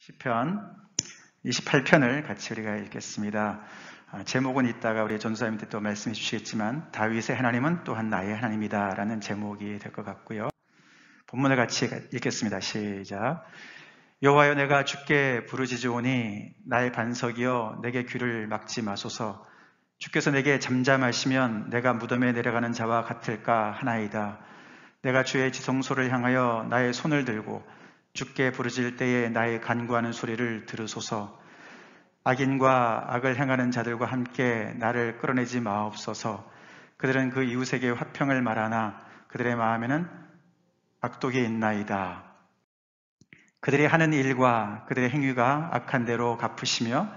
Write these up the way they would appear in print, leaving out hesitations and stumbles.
시편 28편을 같이 우리가 읽겠습니다. 제목은 이따가 우리 전도사님한테 또 말씀해 주시겠지만 다윗의 하나님은 또한 나의 하나님이다 라는 제목이 될 것 같고요. 본문을 같이 읽겠습니다. 시작. 여호와여, 내가 주께 부르짖으오니 나의 반석이여 내게 귀를 막지 마소서. 주께서 내게 잠잠하시면 내가 무덤에 내려가는 자와 같을까 하나이다. 내가 주의 지성소를 향하여 나의 손을 들고 주께 부르짖을 때에 나의 간구하는 소리를 들으소서. 악인과 악을 행하는 자들과 함께 나를 끌어내지 마옵소서. 그들은 그 이웃에게 화평을 말하나 그들의 마음에는 악독이 있나이다. 그들이 하는 일과 그들의 행위가 악한 대로 갚으시며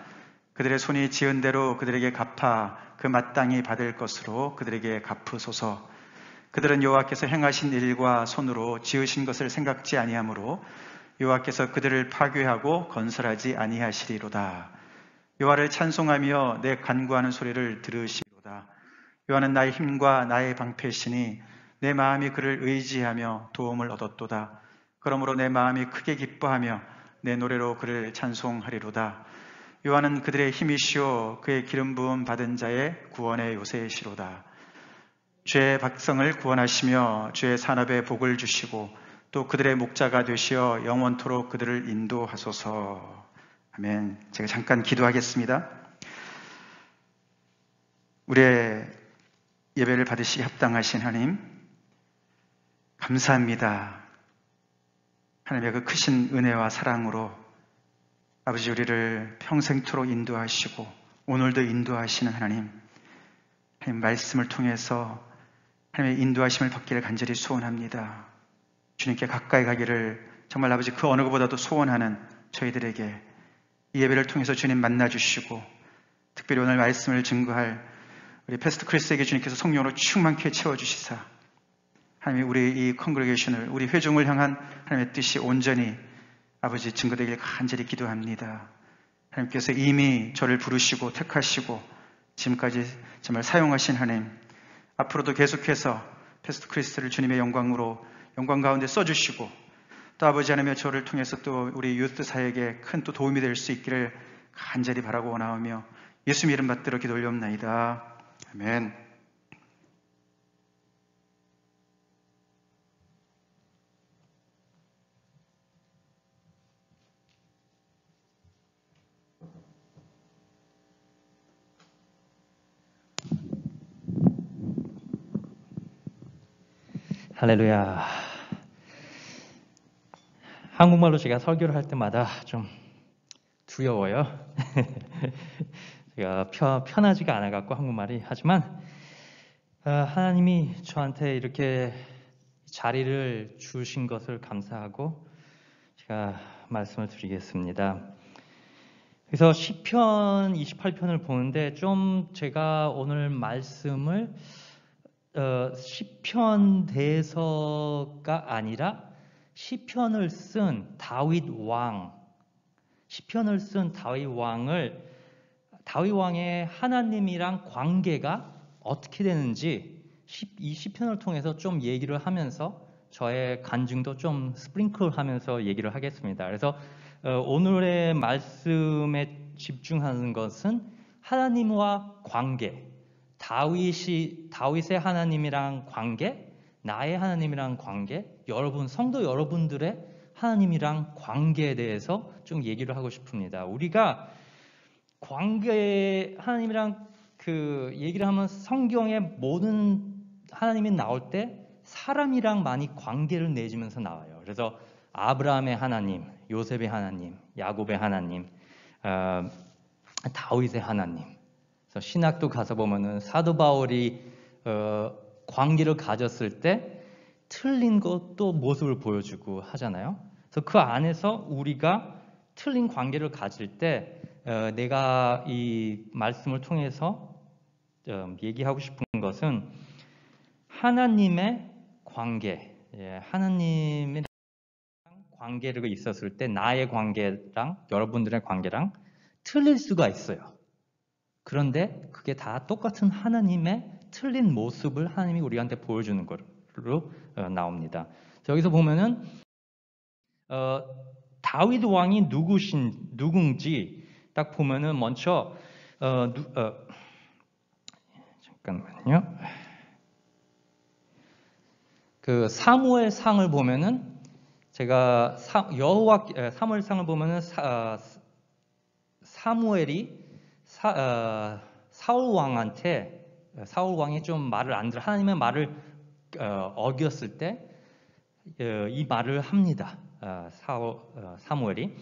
그들의 손이 지은 대로 그들에게 갚아 그 마땅히 받을 것으로 그들에게 갚으소서. 그들은 여호와께서 행하신 일과 손으로 지으신 것을 생각지 아니하므로 여호와께서 그들을 파괴하고 건설하지 아니하시리로다. 여호와를 찬송하며 내 간구하는 소리를 들으시리로다. 여호와는 나의 힘과 나의 방패시니 내 마음이 그를 의지하며 도움을 얻었도다. 그러므로 내 마음이 크게 기뻐하며 내 노래로 그를 찬송하리로다. 여호와는 그들의 힘이시오 그의 기름 부음 받은 자의 구원의 요새시로다. 주의 백성을 구원하시며 주의 산업에 복을 주시고 또 그들의 목자가 되시어 영원토록 그들을 인도하소서. 아멘. 제가 잠깐 기도하겠습니다. 우리의 예배를 받으시기 합당하신 하나님, 감사합니다. 하나님의 그 크신 은혜와 사랑으로 아버지 우리를 평생토록 인도하시고 오늘도 인도하시는 하나님 말씀을 통해서 하나님의 인도하심을 받기를 간절히 소원합니다. 주님께 가까이 가기를 정말 아버지 그 어느 것보다도 소원하는 저희들에게 이 예배를 통해서 주님 만나주시고 특별히 오늘 말씀을 증거할 우리 패스트 크리스에게 주님께서 성령으로 충만케 채워주시사 하나님 우리 이 컨그레게이션을 우리 회중을 향한 하나님의 뜻이 온전히 아버지 증거되길 간절히 기도합니다. 하나님께서 이미 저를 부르시고 택하시고 지금까지 정말 사용하신 하나님 앞으로도 계속해서 패스트 크리스를 주님의 영광으로 영광 가운데 써주시고 또 아버지 하나님의 저를 통해서 또 우리 유스 사역에 큰 또 도움이 될 수 있기를 간절히 바라고 원하오며 예수님 이름 받들어 기도 올려옵나이다. 아멘. 할렐루야. 한국말로 제가 설교를 할 때마다 좀 두려워요. 제가 편하지가 않아갖고 한국말이. 하지만 하나님이 저한테 이렇게 자리를 주신 것을 감사하고 제가 말씀을 드리겠습니다. 그래서 시편 28편을 보는데 좀 제가 오늘 말씀을 시편 대서가 아니라 시편을 쓴 다윗 왕의 하나님이랑 관계가 어떻게 되는지 이 시편을 통해서 좀 얘기를 하면서 저의 간증도 좀 스프링클하면서 얘기를 하겠습니다. 그래서 오늘의 말씀에 집중하는 것은 하나님과 관계, 다윗의 하나님이랑 관계, 나의 하나님이랑 관계, 여러분 성도 여러분들의 하나님이랑 관계에 대해서 좀 얘기를 하고 싶습니다. 우리가 관계 하나님이랑 그 얘기를 하면 성경에 모든 하나님이 나올 때 사람이랑 많이 관계를 맺으면서 나와요. 그래서 아브라함의 하나님, 요셉의 하나님, 야곱의 하나님, 다윗의 하나님. 그래서 신학도 가서 보면은 사도 바울이 관계를 가졌을 때 틀린 것도 모습을 보여주고 하잖아요. 그래서 그 안에서 우리가 틀린 관계를 가질 때 내가 이 말씀을 통해서 얘기하고 싶은 것은 하나님의 관계, 하나님의 관계가 있었을 때 나의 관계랑 여러분들의 관계랑 틀릴 수가 있어요. 그런데 그게 다 똑같은 하나님의 틀린 모습을 하나님이 우리한테 보여주는 걸로 나옵니다. 여기서 보면은 다윗 왕이 누군지 딱 보면은 먼저 잠깐만요. 그 사무엘상을 보면은 제가 사무엘상을 보면은 사무엘이 사울 왕이 좀 말을 안 들어 하나님의 말을 어겼을 때 이 말을 합니다. 사무엘이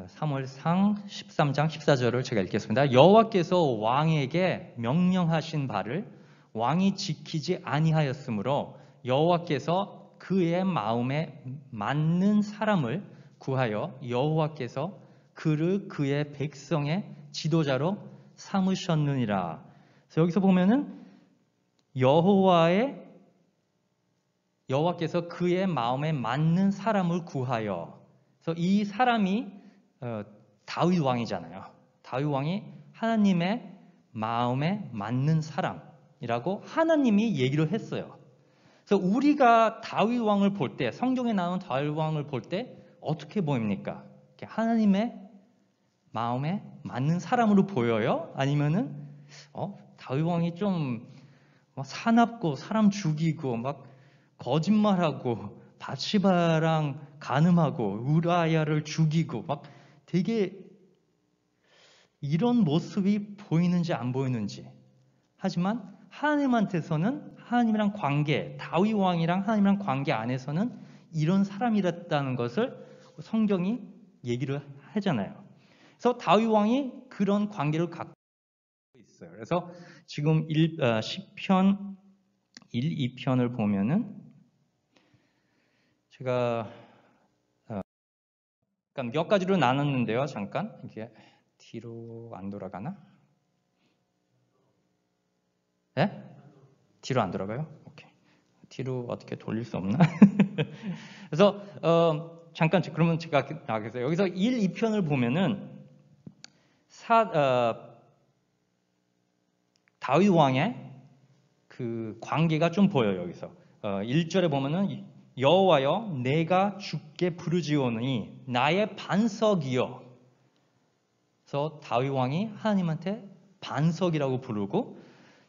사무엘상 13장 14절을 제가 읽겠습니다. 여호와께서 왕에게 명령하신 바를 왕이 지키지 아니하였으므로 여호와께서 그의 마음에 맞는 사람을 구하여 여호와께서 그를 그의 백성의 지도자로 삼으셨느니라. 그래서 여기서 보면은 여호와께서 그의 마음에 맞는 사람을 구하여. 그래서 이 사람이 다윗 왕이잖아요. 다윗 왕이 하나님의 마음에 맞는 사람이라고 하나님이 얘기를 했어요. 그래서 우리가 다윗 왕을 볼 때, 성경에 나오는 다윗 왕을 볼 때 어떻게 보입니까? 하나님의 마음에 맞는 사람으로 보여요? 아니면은 다윗 왕이 좀 사납고 사람 죽이고 막 거짓말하고 바시바랑 간음하고 우라야를 죽이고 막 되게 이런 모습이 보이는지 안 보이는지. 하지만 하나님한테서는 하나님이랑 관계, 다윗 왕이랑 하나님이랑 관계 안에서는 이런 사람이랬다는 것을 성경이 얘기를 하잖아요. 그래서 다윗 왕이 그런 관계를 갖고 있어요. 그래서 지금 시편 1, 2편을 보면은 제가 몇 가지로 나눴는데요. 잠깐 이게 뒤로 안 돌아가나? 네? 뒤로 안 돌아가요? 오케이. 뒤로 어떻게 돌릴 수 없나? 그래서 잠깐 그러면 제가 나가겠어요. 여기서 1, 2편을 보면은 다윗 왕의 그 관계가 좀 보여요. 여기서 1절에 보면은 여호와여 내가 주께 부르짖으니 나의 반석이여. 그래서 다윗 왕이 하나님한테 반석이라고 부르고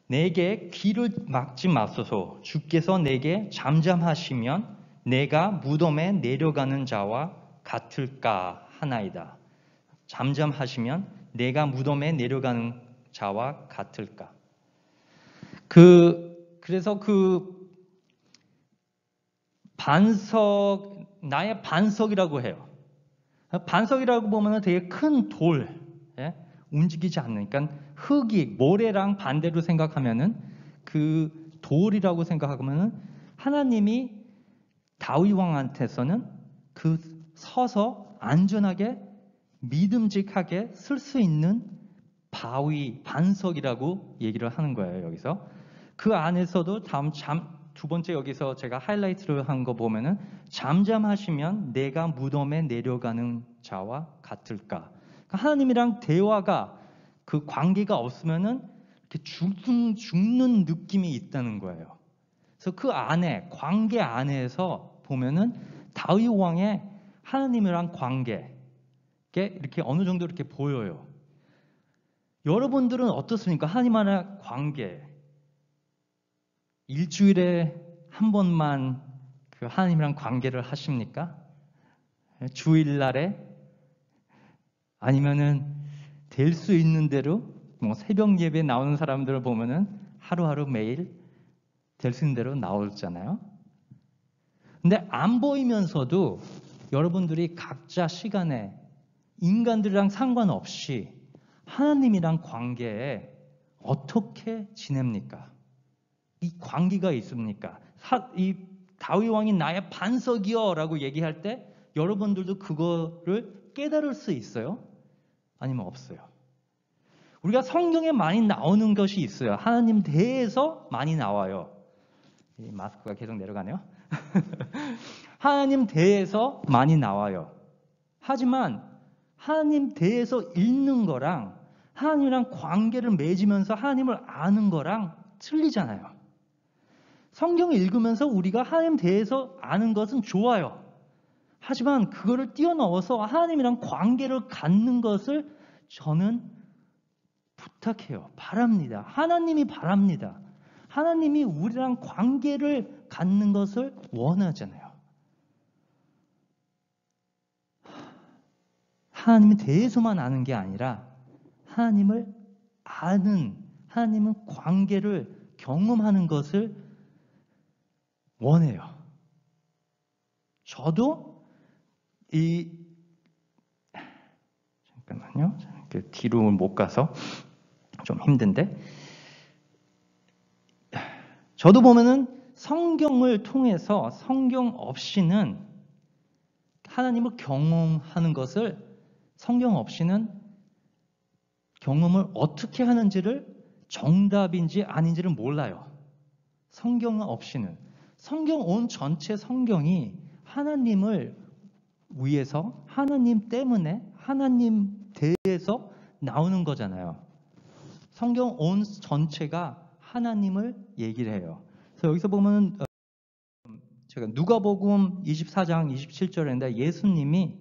내게 길을 막지 마소서. 주께서 내게 잠잠하시면 내가 무덤에 내려가는 자와 같을까 하나이다. 잠잠하시면 내가 무덤에 내려가는 자와 같을까. 그래서 그 반석, 나의 반석이라고 해요. 반석이라고 보면 되게 큰 돌, 움직이지 않는, 그러니까 흙이 모래랑 반대로 생각하면은 그 돌이라고 생각하면은 하나님이 다윗 왕한테서는 그 서서 안전하게 믿음직하게 쓸 수 있는 반석이라고 얘기를 하는 거예요. 여기서 그 안에서도 두 번째 여기서 제가 하이라이트를 한 거 보면은 잠잠하시면 내가 무덤에 내려가는 자와 같을까. 그러니까 하나님이랑 대화가 그 관계가 없으면은 이렇게 죽는 느낌이 있다는 거예요. 그래서 그 안에 관계 안에서 보면은 다윗 왕의 하나님이랑 관계 이렇게 어느 정도 이렇게 보여요. 여러분들은 어떻습니까? 하나님과의 관계. 일주일에 한 번만 그 하나님이랑 관계를 하십니까? 주일날에? 아니면은 될 수 있는 대로 뭐 새벽 예배 나오는 사람들을 보면은 하루하루 매일 될 수 있는 대로 나오잖아요. 근데 안 보이면서도 여러분들이 각자 시간에 인간들이랑 상관없이 하나님이랑 관계에 어떻게 지냅니까? 이 관계가 있습니까? 이 다윗 왕이 나의 반석이여 라고 얘기할 때 여러분들도 그거를 깨달을 수 있어요? 아니면 없어요? 우리가 성경에 많이 나오는 것이 있어요. 하나님 대해서 많이 나와요. 이 마스크가 계속 내려가네요. 하나님 대해서 많이 나와요. 하지만 하나님 대해서 읽는 거랑 하나님이랑 관계를 맺으면서 하나님을 아는 거랑 틀리잖아요. 성경을 읽으면서 우리가 하나님 대해서 아는 것은 좋아요. 하지만 그거를 뛰어넘어서 하나님이랑 관계를 갖는 것을 저는 부탁해요. 바랍니다. 하나님이 바랍니다. 하나님이 우리랑 관계를 갖는 것을 원하잖아요. 하나님에 대해서만 아는 게 아니라 하나님을 아는, 하나님은 관계를 경험하는 것을 원해요. 저도 잠깐만요. 뒤로 못 가서 좀 힘든데, 저도 보면은 성경을 통해서 성경 없이는 하나님을 경험하는 것을, 성경 없이는 경험을 어떻게 하는지를, 정답인지 아닌지를 몰라요. 성경 없이는. 성경 온 전체 성경이 하나님을 위해서, 하나님 때문에, 하나님 대해서 나오는 거잖아요. 성경 온 전체가 하나님을 얘기를 해요. 그래서 여기서 보면 제가 누가복음 24장 27절인데 예수님이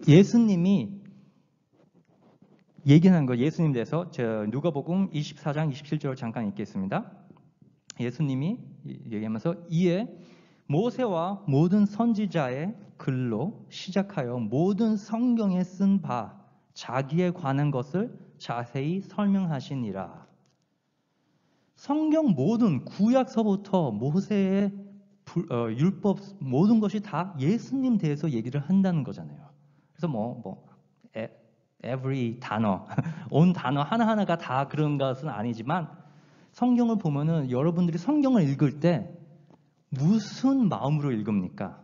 예수님이 얘기하는 거, 예수님 대해서 누가복음 24장 27절 잠깐 읽겠습니다. 예수님이 얘기하면서 이에 모세와 모든 선지자의 글로 시작하여 모든 성경에 쓴 바 자기에 관한 것을 자세히 설명하시니라. 성경 모든 구약서부터 모세의 율법 모든 것이 다 예수님 대해서 얘기를 한다는 거잖아요. 그래서 every 단어, 온 단어 하나하나가 다 그런 것은 아니지만 성경을 보면은 여러분들이 성경을 읽을 때 무슨 마음으로 읽습니까?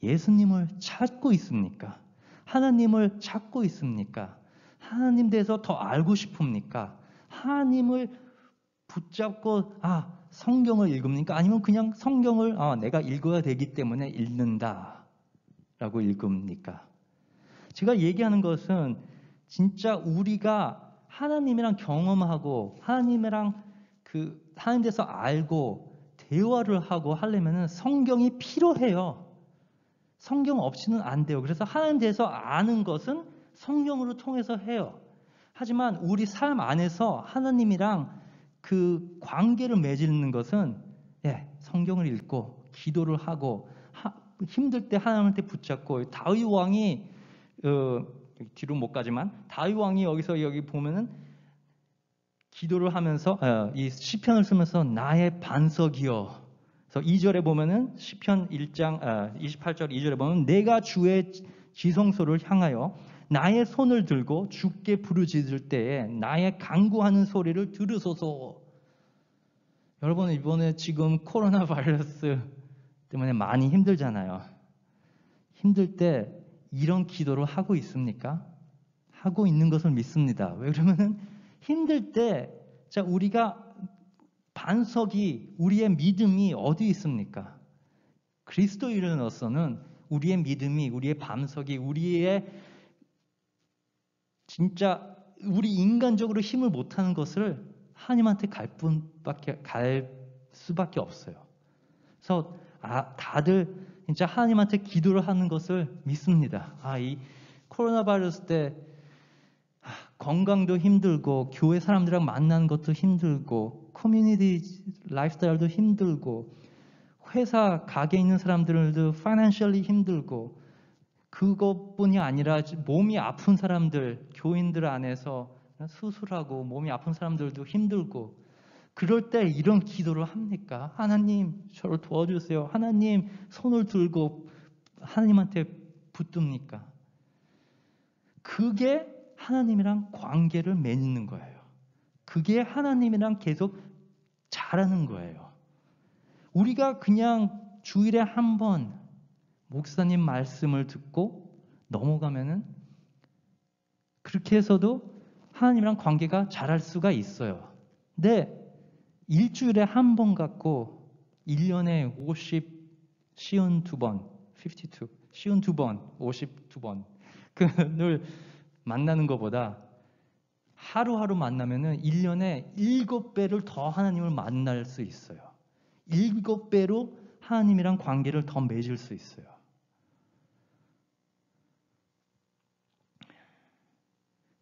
예수님을 찾고 있습니까? 하나님을 찾고 있습니까? 하나님 대해서 더 알고 싶습니까? 하나님을 붙잡고 성경을 읽습니까? 아니면 그냥 성경을 내가 읽어야 되기 때문에 읽는다 라고 읽습니까? 제가 얘기하는 것은 진짜 우리가 하나님이랑 경험하고 하나님이랑 하나님 대해서 알고 대화를 하고 하려면 성경이 필요해요. 성경 없이는 안 돼요. 그래서 하나님 대해서 아는 것은 성경으로 통해서 해요. 하지만 우리 삶 안에서 하나님이랑 그 관계를 맺는 것은 성경을 읽고 기도를 하고 힘들 때 하나님한테 붙잡고, 다윗 왕이 뒤로 못 가지만 다윗 왕이 여기 보면은 기도를 하면서 이 시편을 쓰면서 나의 반석이여. 그래서 2절에 보면은 시편 1장 28절 2절에 보면 내가 주의 지성소를 향하여 나의 손을 들고 주께 부르짖을 때에 나의 간구하는 소리를 들으소서. 여러분, 이번에 지금 코로나 바이러스 때문에 많이 힘들잖아요. 힘들 때 이런 기도를 하고 있습니까? 하고 있는 것을 믿습니다. 왜 그러면은 힘들 때 우리가 반석이, 우리의 믿음이 어디 있습니까? 그리스도인으로서는 우리의 믿음이, 우리의 반석이, 우리의 진짜 우리 인간적으로 힘을 못하는 것을 하나님한테 갈 수밖에 없어요. 그래서 다들 진짜 하나님한테 기도를 하는 것을 믿습니다. 이 코로나 바이러스 때 건강도 힘들고 교회 사람들이랑 만나는 것도 힘들고 커뮤니티 라이프스타일도 힘들고 회사 가게에 있는 사람들도 파이낸셜리 힘들고, 그것뿐이 아니라 몸이 아픈 사람들, 교인들 안에서 수술하고 몸이 아픈 사람들도 힘들고, 그럴 때 이런 기도를 합니까? 하나님 저를 도와주세요. 하나님 손을 들고 하나님한테 붙듭니까? 그게 하나님이랑 관계를 맺는 거예요. 그게 하나님이랑 계속 자라는 거예요. 우리가 그냥 주일에 한 번 목사님 말씀을 듣고 넘어가면은 그렇게 해서도 하나님이랑 관계가 자랄 수가 있어요. 근데 일주일에 한 번 갖고 1년에 52번, 52번, 52번 그를 만나는 것보다 하루하루 만나면은 1년에 7배를 더 하나님을 만날 수 있어요. 7배로 하나님이랑 관계를 더 맺을 수 있어요.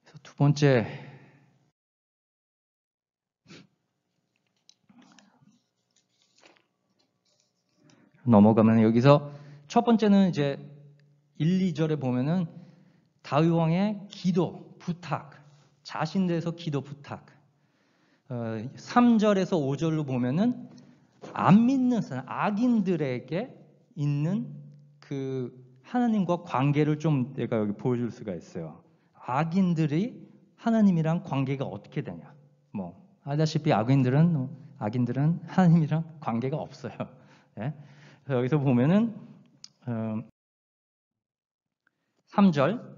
그래서 두 번째, 넘어가면 여기서 첫 번째는 이제 1, 2절에 보면은 다윗 왕의 기도, 부탁, 자신대해서 기도 부탁. 3절에서 5절로 보면은 안 믿는 사람, 악인들에게 있는 그 하나님과 관계를 좀 내가 여기 보여줄 수가 있어요. 악인들이 하나님이랑 관계가 어떻게 되냐? 뭐 알다시피 악인들은 하나님이랑 관계가 없어요. 예? 그래서 여기서 보면은 3절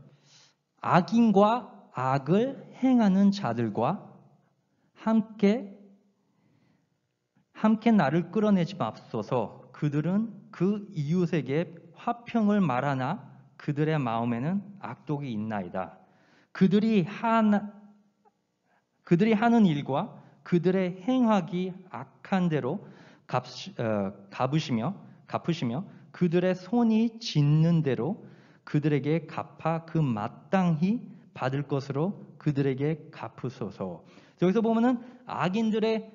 악인과 악을 행하는 자들과 함께 나를 끌어내지 맙소서. 그들은 그 이웃에게 화평을 말하나 그들의 마음에는 악독이 있나이다. 그들이 하는 일과 그들의 행하기 악한 대로 갚으시며 그들의 손이 짓는 대로 그들에게 갚아 그 마땅히 받을 것으로 그들에게 갚으소서. 여기서 보면은 악인들의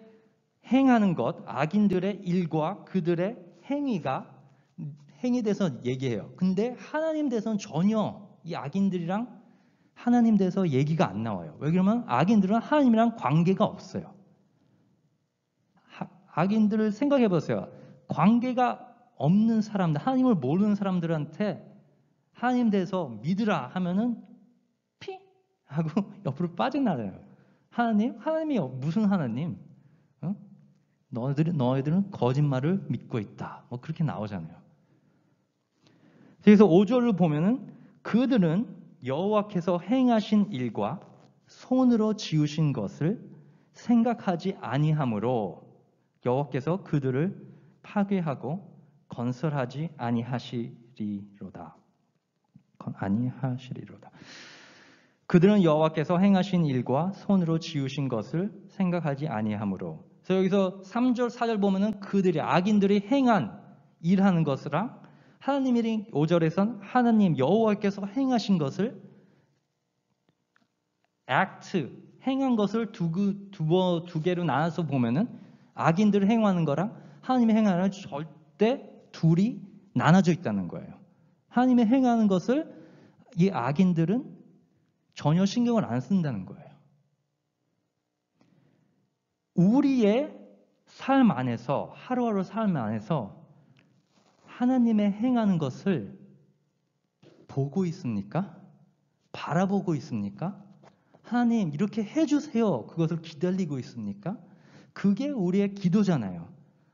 행하는 것, 악인들의 일과 그들의 행위에 대해서 얘기해요. 근데 하나님 대해서는 전혀 이 악인들이랑 하나님 대해서 얘기가 안 나와요. 왜 그러면 악인들은 하나님이랑 관계가 없어요. 악인들을 생각해 보세요. 관계가 없는 사람들, 하나님을 모르는 사람들한테 하나님 대해서 믿으라 하면은 피 하고 옆으로 빠져나가요. 하나님이 무슨 하나님? 어? 너희들은 거짓말을 믿고 있다. 뭐 그렇게 나오잖아요. 그래서 5절을 보면은 그들은 여호와께서 행하신 일과 손으로 지으신 것을 생각하지 아니하므로 여호와께서 그들을 파괴하고 건설하지 아니하시리로다. 그들은 여호와께서 행하신 일과 손으로 지으신 것을 생각하지 아니하므로. 그래서 여기서 3절, 4절 보면은 그들이 악인들이 행한 일하는 것이랑 하나님이 5절에선 하나님 여호와께서 행하신 것을 행한 것을 두 개로 나눠서 보면은 악인들을 행하는 거랑 하나님이 행하는 절대 둘이 나눠져 있다는 거예요. 하나님이 행하는 것을 이 악인들은 전혀 신경을 안 쓴다는 거예요. 우리의 삶 안에서, 하루하루 삶 안에서 하나님의 행하는 것을 보고 있습니까? 바라보고 있습니까? 하나님 이렇게 해주세요. 그것을 기다리고 있습니까? 그게 우리의 기도잖아요.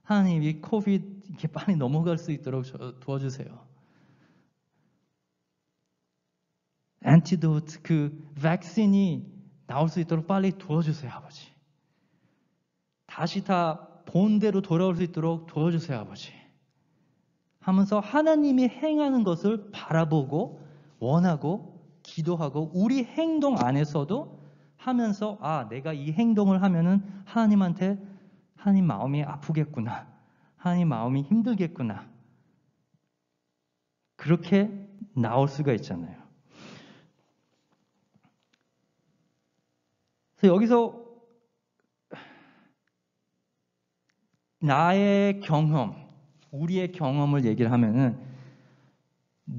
하나님 이 코비드 이렇게 빨리 넘어갈 수 있도록 도와주세요. 안티도트 그 백신이 나올 수 있도록 빨리 도와주세요, 아버지. 다시 다 본대로 돌아올 수 있도록 도와주세요, 아버지. 하면서 하나님이 행하는 것을 바라보고 원하고 기도하고 우리 행동 안에서도 하면서 내가 이 행동을 하면은 하나님 마음이 아프겠구나. 하나님 마음이 힘들겠구나. 그렇게 나올 수가 있잖아요. 그래서 여기서 나의 경험, 우리의 경험을 얘기를 하면은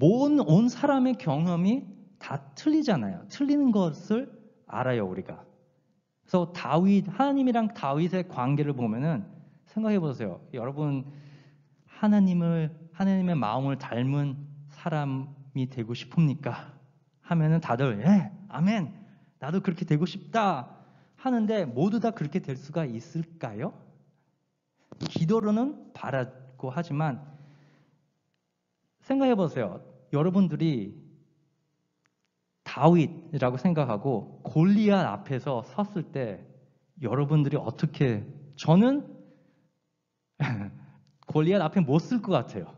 온 사람의 경험이 다 틀리잖아요. 틀리는 것을 알아요, 우리가. 그래서 하나님이랑 다윗의 관계를 보면은 생각해 보세요. 여러분, 하나님의 마음을 닮은 사람이 되고 싶습니까? 하면은 다들, 예, 아멘. 나도 그렇게 되고 싶다. 하는데 모두 다 그렇게 될 수가 있을까요? 기도로는 바라고 하지만 생각해 보세요. 여러분들이 다윗이라고 생각하고 골리앗 앞에서 섰을 때 여러분들이 저는 골리앗 앞에 못 쓸 것 같아요.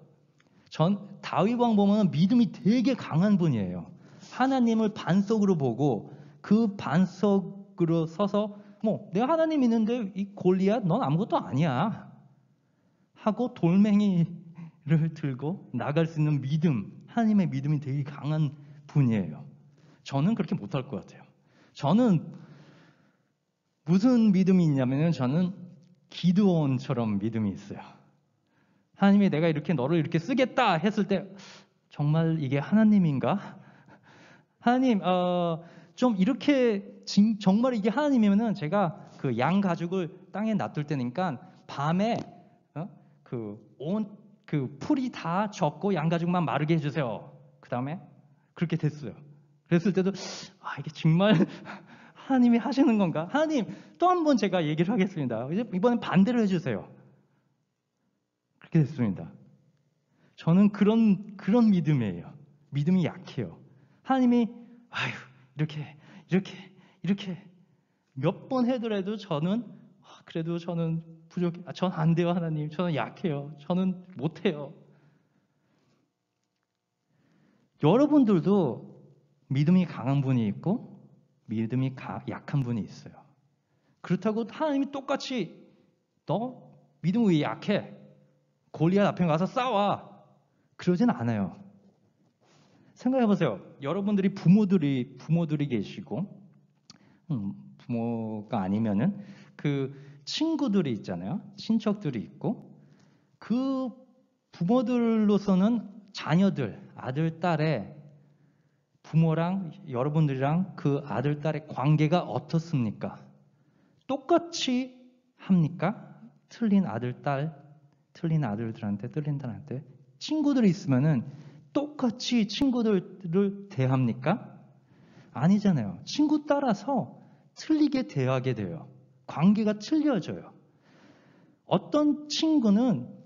다윗 왕 보면 믿음이 되게 강한 분이에요. 하나님을 반석으로 보고 그 반석 무릎 꿇어 서서 뭐 내가 하나님 있는데 이 골리앗 넌 아무것도 아니야 하고 돌멩이를 들고 나갈 수 있는 믿음, 하나님의 믿음이 되게 강한 분이에요. 저는 그렇게 못할 것 같아요. 저는 무슨 믿음이 있냐면은 저는 기드온처럼 믿음이 있어요. 하나님이 내가 이렇게 너를 이렇게 쓰겠다 했을 때 정말 이게 하나님인가? 하나님 좀 이렇게 정말 이게 하나님이면은 제가 그 양 가죽을 땅에 놔둘 때니까 밤에 그 풀이 다 젖고 양 가죽만 마르게 해주세요. 그 다음에 그렇게 됐어요. 그랬을 때도 이게 정말 하나님이 하시는 건가? 하나님 또 한 번 제가 얘기를 하겠습니다. 이제 이번엔 반대로 해주세요. 그렇게 됐습니다. 저는 그런 믿음이에요. 믿음이 약해요. 하나님이 이렇게 몇 번 해더라도 저는 그래도 저는 부족해. 전 안 돼요, 하나님. 저는 약해요. 저는 못해요. 여러분들도 믿음이 강한 분이 있고 믿음이 약한 분이 있어요. 그렇다고 하나님이 똑같이 너 믿음 왜 약해? 골리앗 앞에 가서 싸워. 그러진 않아요. 생각해 보세요. 여러분들이 부모들이 계시고 부모가 아니면은 그 친구들이 있잖아요. 친척들이 있고 그 부모들로서는 자녀들, 아들, 딸의 부모랑 여러분들이랑 그 아들, 딸의 관계가 어떻습니까? 똑같이 합니까? 틀린 아들, 딸, 틀린 아들들한테, 틀린 딸한테 친구들이 있으면은 똑같이 친구들을 대합니까? 아니잖아요. 친구 따라서 틀리게 대하게 돼요. 관계가 틀려져요. 어떤 친구는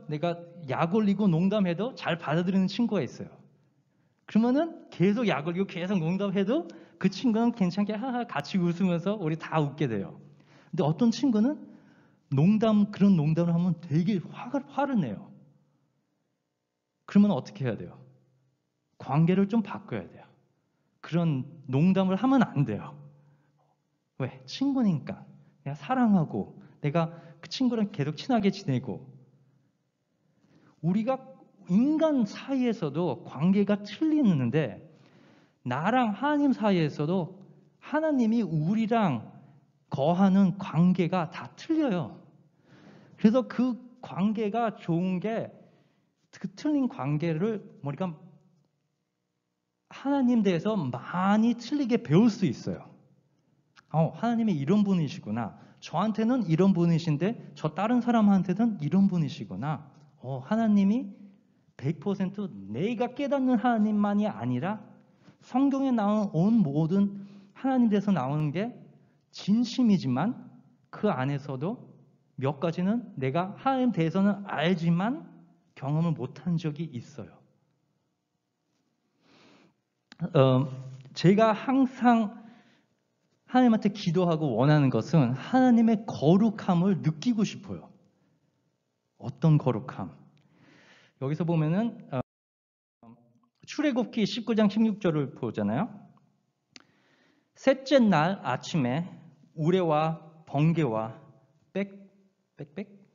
내가 약 올리고 농담해도 잘 받아들이는 친구가 있어요. 그러면은 계속 약 올리고 계속 농담해도 그 친구는 괜찮게 하하 같이 웃으면서 우리 다 웃게 돼요. 근데 어떤 친구는 그런 농담을 하면 되게 화를 내요. 그러면 어떻게 해야 돼요? 관계를 좀 바꿔야 돼요. 그런 농담을 하면 안 돼요. 왜? 친구니까. 내가 사랑하고 내가 그 친구랑 계속 친하게 지내고 우리가 인간 사이에서도 관계가 틀리는데 나랑 하나님 사이에서도 하나님이 우리랑 거하는 관계가 다 틀려요. 그래서 그 관계가 좋은 게 그 틀린 관계를 우리가 하나님 대해서 많이 틀리게 배울 수 있어요. 하나님이 이런 분이시구나. 저한테는 이런 분이신데 저 다른 사람한테는 이런 분이시구나. 하나님이 100% 내가 깨닫는 하나님만이 아니라 성경에 나오는 온 모든 하나님 대해서 나오는 게 진심이지만 그 안에서도 몇 가지는 내가 하나님 대해서는 알지만 경험을 못한 적이 있어요. 제가 항상 하나님한테 기도하고 원하는 것은 하나님의 거룩함을 느끼고 싶어요. 어떤 거룩함? 여기서 보면은 출애굽기 19장 16절을 보잖아요. 셋째 날 아침에 우레와 번개와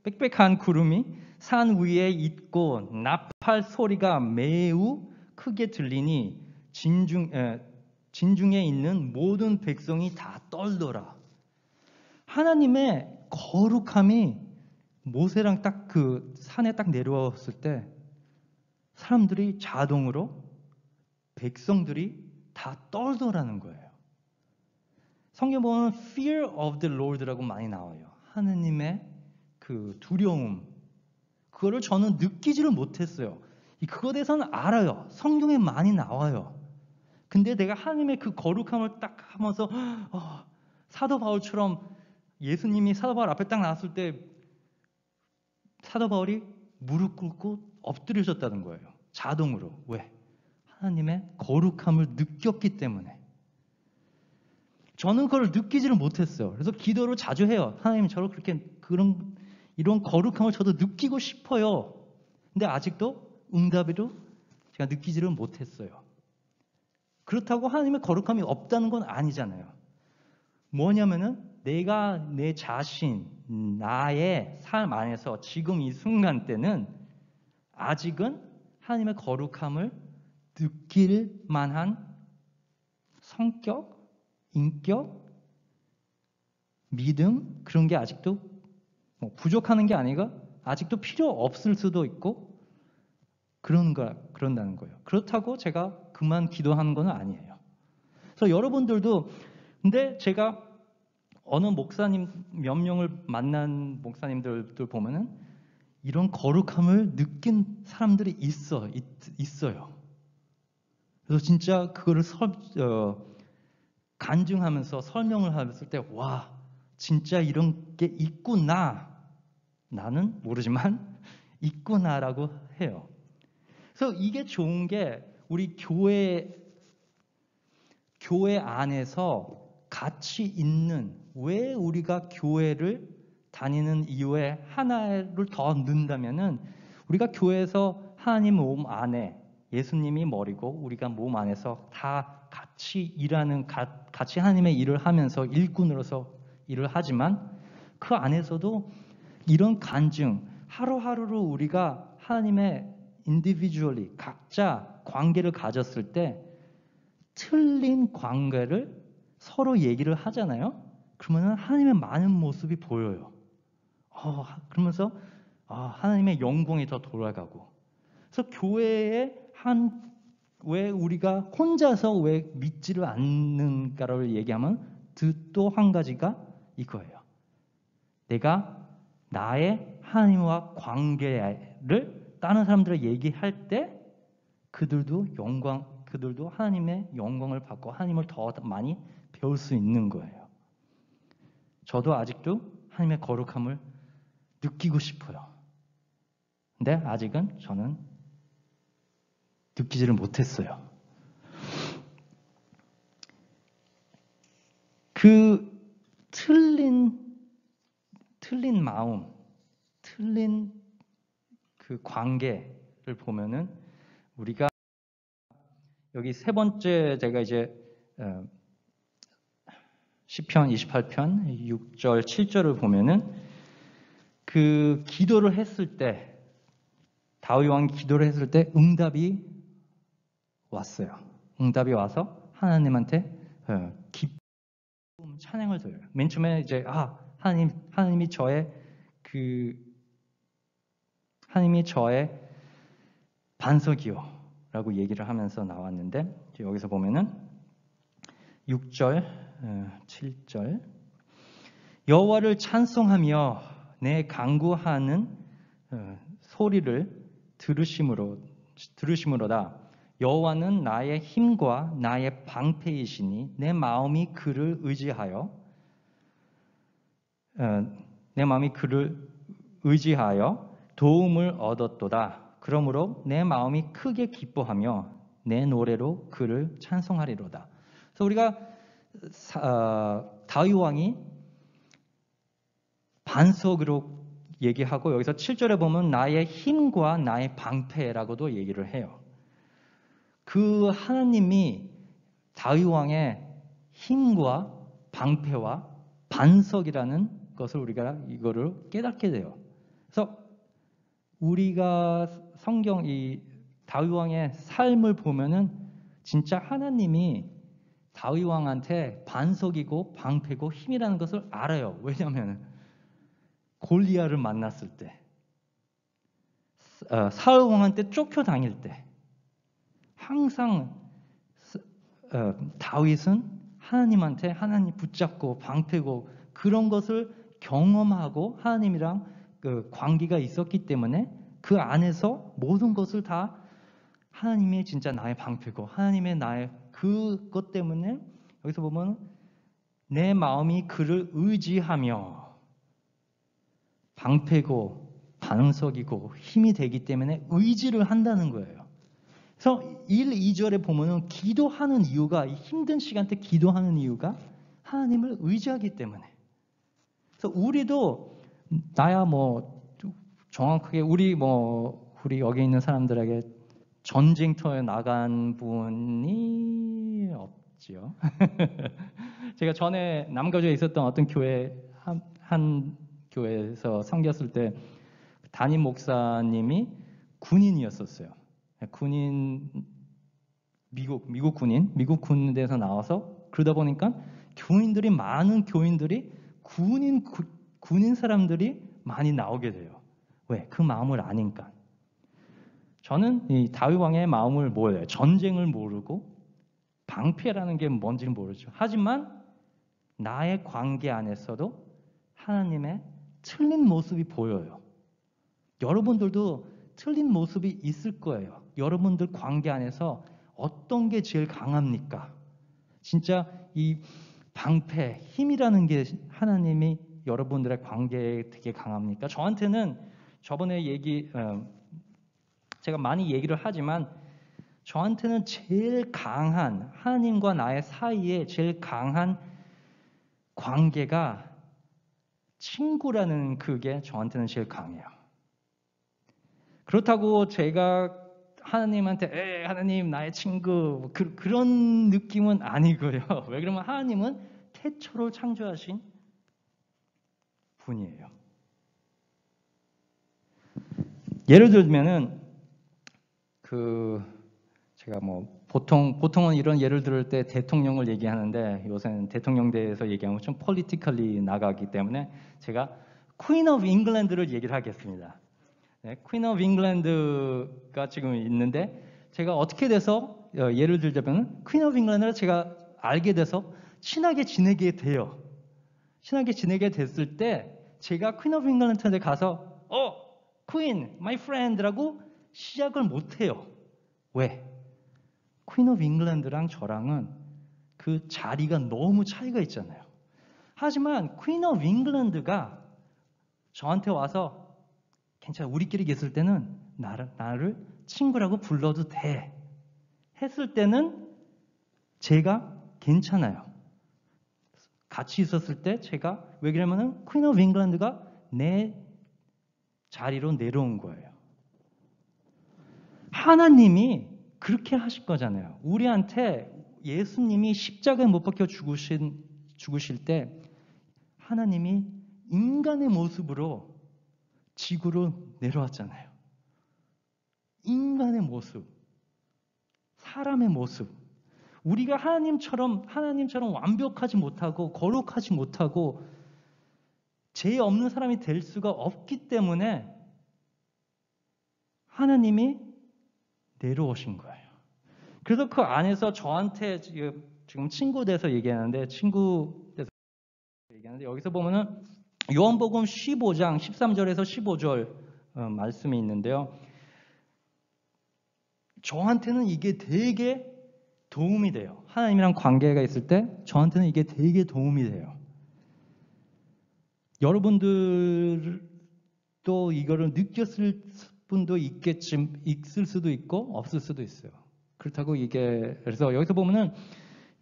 빽빽한 구름이 산 위에 있고 나팔 소리가 매우 크게 들리니 진중에 있는 모든 백성이 다 떨더라. 하나님의 거룩함이 모세랑 딱 그 산에 딱 내려왔을 때 사람들이 자동으로 백성들이 다 떨더라는 거예요. 성경 보면 fear of the Lord라고 많이 나와요. 하느님의 그 두려움. 그거를 저는 느끼지를 못했어요. 그거에 대해서는 알아요. 성경에 많이 나와요. 근데 내가 하나님의 그 거룩함을 딱 하면서 사도 바울처럼 예수님이 사도 바울 앞에 딱 나왔을 때 사도 바울이 무릎 꿇고 엎드려졌다는 거예요. 자동으로. 왜? 하나님의 거룩함을 느꼈기 때문에. 저는 그걸 느끼지를 못했어요. 그래서 기도를 자주 해요. 하나님 저를 그렇게 이런 거룩함을 저도 느끼고 싶어요. 근데 아직도 응답으로 제가 느끼지를 못했어요. 그렇다고 하나님의 거룩함이 없다는 건 아니잖아요. 뭐냐면은 내가 내 자신, 나의 삶 안에서 지금 이 순간 때는 아직은 하나님의 거룩함을 느낄 만한 성격, 인격, 믿음 그런 게 아직도 부족하는 게 아니라 아직도 필요 없을 수도 있고 그런다는 거예요. 그렇다고 제가 그만 기도하는 건 아니에요. 그래서 여러분들도 근데 제가 어느 목사님 몇 명을 만난 목사님들 보면은 이런 거룩함을 느낀 사람들이 있어요. 그래서 진짜 그거를 간증하면서 설명을 했을 때 와 진짜 이런 게 있구나. 나는 모르지만 있구나라고 해요. 그래서 이게 좋은 게 우리 교회 안에서 같이 있는 왜 우리가 교회를 다니는 이유에 하나를 더 넣는다면은 우리가 교회에서 하나님 몸 안에 예수님이 머리고 우리가 몸 안에서 다 같이 일하는 같이 하나님의 일을 하면서 일꾼으로서 일을 하지만 그 안에서도 이런 간증 하루하루로 우리가 하나님의 individually 각자 관계를 가졌을 때 틀린 관계를 서로 얘기를 하잖아요. 그러면 하나님의 많은 모습이 보여요. 그러면서 하나님의 영광이 더 돌아가고. 그래서 교회에 왜 우리가 혼자서 왜 믿지를 않는가를 얘기하면 또 한 가지가 이거예요. 내가 나의 하나님과 관계를 다른 사람들에게 얘기할 때 그들도 하나님의 영광을 받고 하나님을 더 많이 배울 수 있는 거예요. 저도 아직도 하나님의 거룩함을 느끼고 싶어요. 근데 아직은 저는 느끼지를 못했어요. 그 틀린 마음, 틀린 그 관계를 보면은 우리가 여기 세 번째 제가 이제 시편 28편 6절 7절을 보면은 그 기도를 했을 때 다윗 왕이 기도를 했을 때 응답이 왔어요. 응답이 와서 하나님한테 기쁨 찬양을 드려요. 맨 처음에 이제 하나님이 저의 반석이요라고 얘기를 하면서 나왔는데 여기서 보면은 6절, 7절 여호와를 찬송하며 내 간구하는 소리를 들으심으로다. 여호와는 나의 힘과 나의 방패이시니 내 마음이 그를 의지하여 도움을 얻었도다. 그러므로 내 마음이 크게 기뻐하며 내 노래로 그를 찬송하리로다. 그래서 우리가 다윗 왕이 반석으로 얘기하고 여기서 7절에 보면 나의 힘과 나의 방패라고도 얘기를 해요. 그 하나님이 다윗 왕의 힘과 방패와 반석이라는 것을 우리가 이거를 깨닫게 돼요. 그래서 우리가 성경 이 다윗 왕의 삶을 보면은 진짜 하나님이 다윗 왕한테 반석이고 방패고 힘이라는 것을 알아요. 왜냐하면 골리앗을 만났을 때, 사울 왕한테 쫓겨다닐 때 항상 다윗은 하나님한테 하나님 붙잡고 방패고 그런 것을 경험하고 하나님이랑 그 관계가 있었기 때문에 그 안에서 모든 것을 다 하나님이 진짜 나의 방패고 하나님의 나의 그것 때문에 여기서 보면 내 마음이 그를 의지하며 방패고 반석이고 힘이 되기 때문에 의지를 한다는 거예요. 그래서 1, 2절에 보면은 기도하는 이유가 힘든 시간 때 기도하는 이유가 하나님을 의지하기 때문에. 그래서 우리도 나야 정확하게 우리 여기 있는 사람들에게 전쟁터에 나간 분이 없지요. 제가 전에 남가주에 있었던 어떤 교회 한 교회에서 섬겼을 때 담임 목사님이 군인이었었어요. 군인 미국 군대에서 나와서 그러다 보니까 많은 교인들이 군인 사람들이 많이 나오게 돼요. 왜? 그 마음을 아니까. 저는 이 다윗 왕의 마음을 뭐예요? 전쟁을 모르고 방패라는 게 뭔지는 모르죠. 하지만 나의 관계 안에서도 하나님의 틀린 모습이 보여요. 여러분들도 틀린 모습이 있을 거예요. 여러분들 관계 안에서 어떤 게 제일 강합니까? 진짜 이 방패, 힘이라는 게 하나님이 여러분들의 관계에 되게 강합니까? 저한테는 저번에 제가 많이 얘기를 하지만 저한테는 제일 강한 하나님과 나의 사이에 제일 강한 관계가 친구라는 그게 저한테는 제일 강해요. 그렇다고 제가 하나님한테 하나님 나의 친구 그런 느낌은 아니고요. 왜 그러면 하나님은 태초로 창조하신 분이에요. 예를 들면은 제가 보통은 이런 예를 들을 때 대통령을 얘기하는데 요새는 대통령 대해서 얘기하면 좀 politically 나가기 때문에 제가 Queen of England를 얘기를 하겠습니다. 네, Queen of England가 지금 있는데 제가 어떻게 돼서 예를 들자면 Queen of England을 제가 알게 돼서 친하게 지내게 돼요. 친하게 지내게 됐을 때 제가 Queen of England한테 가서 Queen, my friend라고 시작을 못해요. 왜? Queen of England랑 저랑은 그 자리가 너무 차이가 있잖아요. 하지만 Queen of England가 저한테 와서 괜찮아, 우리끼리 있을 때는 나를 친구라고 불러도 돼 했을 때는 제가 괜찮아요. 같이 있었을 때 제가 왜 그러냐면은 Queen of England가 내 자리로 내려온 거예요. 하나님이 그렇게 하실 거잖아요. 우리한테 예수님이 십자가에 못 박혀 죽으실 때 하나님이 인간의 모습으로 지구로 내려왔잖아요. 인간의 모습, 사람의 모습. 우리가 하나님처럼 완벽하지 못하고 거룩하지 못하고 죄 없는 사람이 될 수가 없기 때문에 하나님이 내려오신 거예요. 그래서 그 안에서 저한테 지금 친구 돼서 얘기하는데 여기서 보면은 요한복음 15장 13절에서 15절 말씀이 있는데요. 저한테는 이게 되게 도움이 돼요. 하나님이랑 관계가 있을 때 저한테는 이게 되게 도움이 돼요. 여러분들도 이거를 느꼈을 분도 있을 수도 있고 없을 수도 있어요. 그렇다고 그래서 여기서 보면은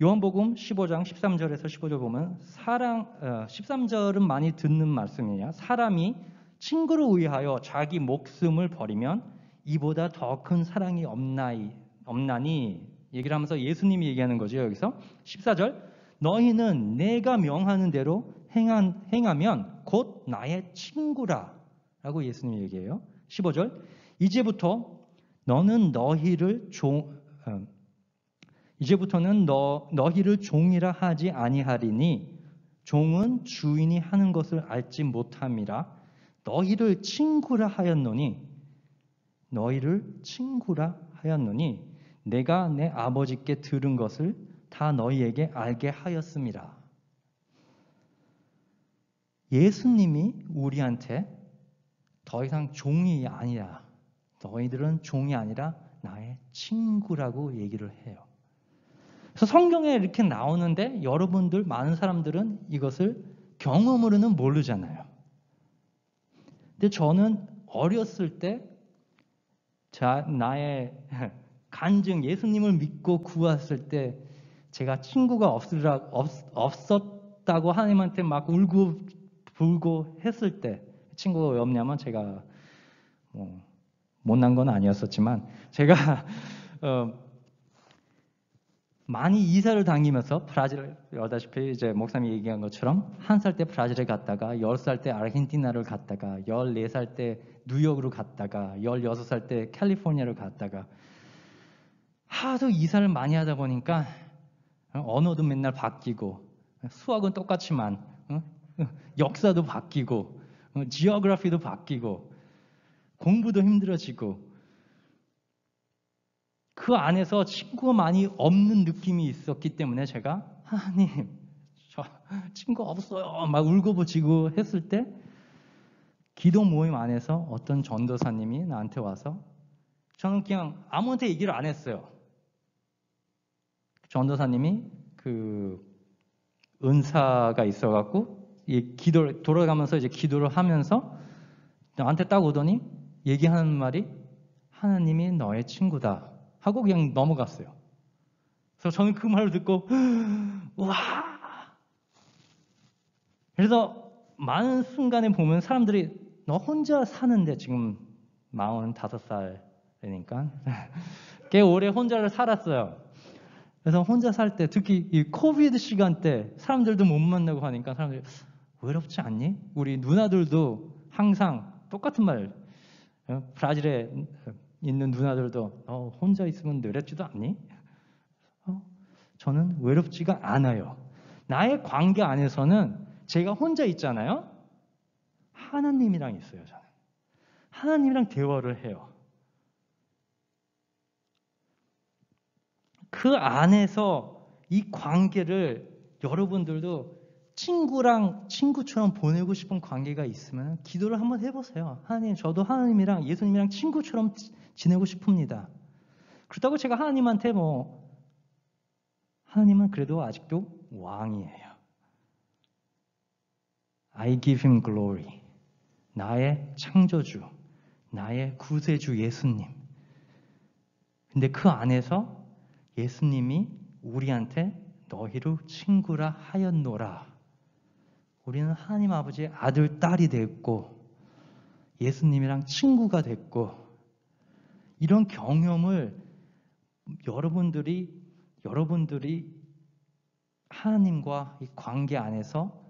요한복음 15장 13절에서 15절 보면 13절은 많이 듣는 말씀이에요. 사람이 친구를 위하여 자기 목숨을 버리면 이보다 더 큰 사랑이 없나니 얘기를 하면서 예수님이 얘기하는 거죠. 여기서 14절 너희는 내가 명하는 대로 행하면 곧 나의 친구라 라고 예수님이 얘기해요. 15절 이제부터는 너희를 종이라 하지 아니하리니 종은 주인이 하는 것을 알지 못함이라 너희를 친구라 하였노니 내가 내 아버지께 들은 것을 다 너희에게 알게 하였음이라. 예수님이 우리한테 더 이상 종이 아니라 너희들은 종이 아니라 나의 친구라고 얘기를 해요. 그래서 성경에 이렇게 나오는데 여러분들 많은 사람들은 이것을 경험으로는 모르잖아요. 근데 저는 어렸을 때 나의 간증 예수님을 믿고 구했을 때 제가 친구가 없었다고 하나님한테 막 울고 불고 했을 때 친구가 왜 없냐면 제가 못난 건 아니었었지만 제가 많이 이사를 다니면서 브라질, 여다시피 이제 목사님이 얘기한 것처럼 1살 때 브라질에 갔다가 10살 때 아르헨티나를 갔다가 14살 때 뉴욕으로 갔다가 16살 때 캘리포니아를 갔다가 하도 이사를 많이 하다 보니까 언어도 맨날 바뀌고 수학은 똑같지만 역사도 바뀌고 지오그래피도 바뀌고 공부도 힘들어지고 그 안에서 친구가 많이 없는 느낌이 있었기 때문에 제가 하나님 저 친구 없어요 막 울고불고 했을 때 기도 모임 안에서 어떤 전도사님이 나한테 와서 저는 그냥 아무한테 얘기를 안 했어요. 전도사님이 그 은사가 있어갖고 이 기도 돌아가면서 이제 기도를 하면서 나한테 딱 오더니 얘기하는 말이 하나님이 너의 친구다 하고 그냥 넘어갔어요. 그래서 저는 그 말을 듣고 와. 그래서 많은 순간에 보면 사람들이 너 혼자 사는데 지금 45살이니까 꽤 오래 혼자를 살았어요. 그래서 혼자 살 때 특히 이 코비드 시간 때 사람들도 못 만나고 하니까 사람들이 외롭지 않니? 우리 누나들도 항상 똑같은 말 브라질에 있는 누나들도 혼자 있으면 외롭지도 않니? 저는 외롭지가 않아요. 나의 관계 안에서는 제가 혼자 있잖아요. 하나님이랑 있어요. 저는 하나님이랑 대화를 해요. 그 안에서 이 관계를 여러분들도 친구처럼 보내고 싶은 관계가 있으면 기도를 한번 해보세요. 하나님, 저도 하나님이랑 예수님이랑 친구처럼 지내고 싶습니다. 그렇다고 제가 하나님한테 하나님은 그래도 아직도 왕이에요. I give him glory. 나의 창조주, 나의 구세주 예수님. 근데 그 안에서 예수님이 우리한테 너희로 친구라 하였노라. 우리는 하나님 아버지의 아들, 딸이 됐고 예수님이랑 친구가 됐고 이런 경험을 여러분들이 하나님과 이 관계 안에서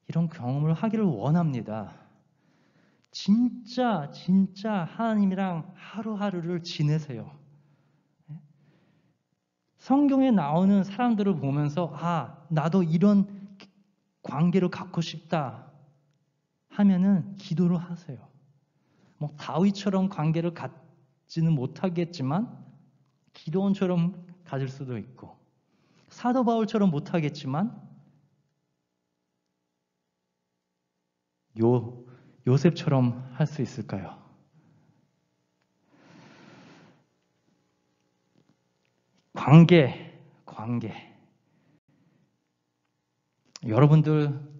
이런 경험을 하기를 원합니다. 진짜 하나님이랑 하루하루를 지내세요. 성경에 나오는 사람들을 보면서 나도 이런 관계를 갖고 싶다 하면은 기도를 하세요. 다윗처럼 관계를 갖지는 못하겠지만 기도원처럼 가질 수도 있고 사도 바울처럼 못하겠지만 요셉처럼 할 수 있을까요? 관계. 여러분들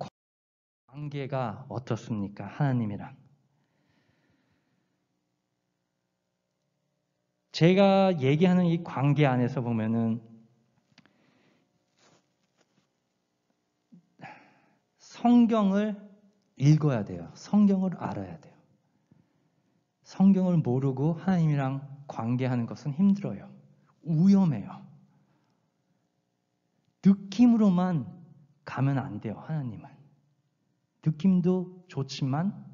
관계가 어떻습니까? 하나님이랑. 제가 얘기하는 이 관계 안에서 보면은 성경을 읽어야 돼요. 성경을 알아야 돼요. 성경을 모르고 하나님이랑 관계하는 것은 힘들어요. 위험해요. 느낌으로만 가면 안 돼요. 하나님은. 느낌도 좋지만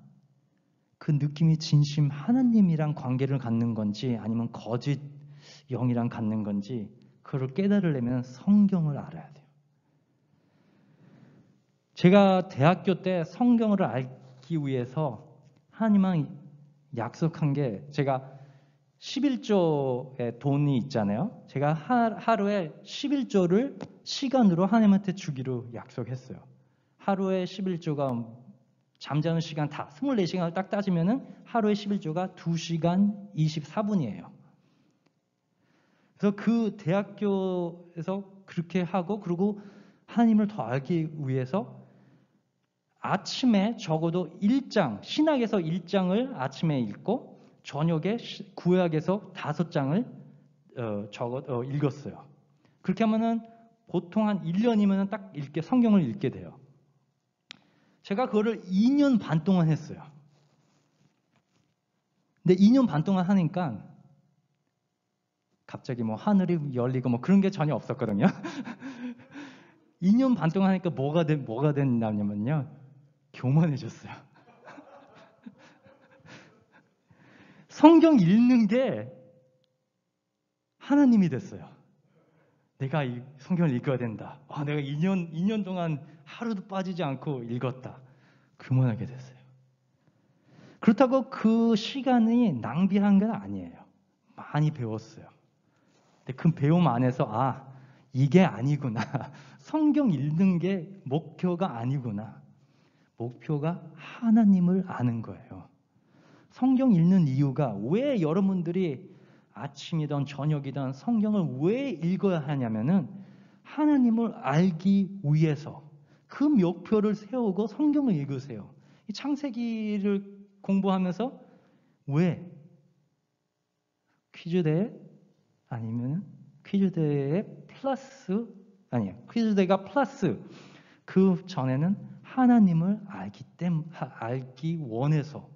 그 느낌이 진심 하나님이랑 관계를 갖는 건지 아니면 거짓 영이랑 갖는 건지 그걸 깨달으려면 성경을 알아야 돼요. 제가 대학교 때 성경을 알기 위해서 하나님랑 약속한 게 제가 11조의 돈이 있잖아요. 제가 하루에 11조를 시간으로 하나님한테 주기로 약속했어요. 하루에 11조가 잠자는 시간 다 24시간을 딱 따지면은 하루에 11조가 2시간 24분이에요. 그래서 그 대학교에서 그렇게 하고 그리고 하나님을 더 알기 위해서 아침에 적어도 1장, 신학에서 1장을 아침에 읽고 저녁에 구약에서 5장을 읽었어요. 그렇게 하면은 보통 한 1년이면 딱 성경을 읽게 돼요. 제가 그거를 2년 반 동안 했어요. 근데 2년 반 동안 하니까 갑자기 뭐 하늘이 열리고 뭐 그런 게 전혀 없었거든요. 2년 반 동안 하니까 뭐가 됐냐면요. 교만해졌어요. 성경 읽는 게 하나님이 됐어요. 내가 이 성경을 읽어야 된다. 내가 2년 동안 하루도 빠지지 않고 읽었다. 그만하게 됐어요. 그렇다고 그 시간이 낭비한 건 아니에요. 많이 배웠어요. 근데 그 배움 안에서 이게 아니구나. 성경 읽는 게 목표가 아니구나. 목표가 하나님을 아는 거예요. 성경 읽는 이유가 왜 여러분들이 아침이든 저녁이든 성경을 왜 읽어야 하냐면은 하나님을 알기 위해서 그 목표를 세우고 성경을 읽으세요. 이 창세기를 공부하면서 왜 퀴즈대회 아니면 퀴즈대회 플러스 아니에요. 퀴즈대회가 플러스 그 전에는 하나님을 알기 원해서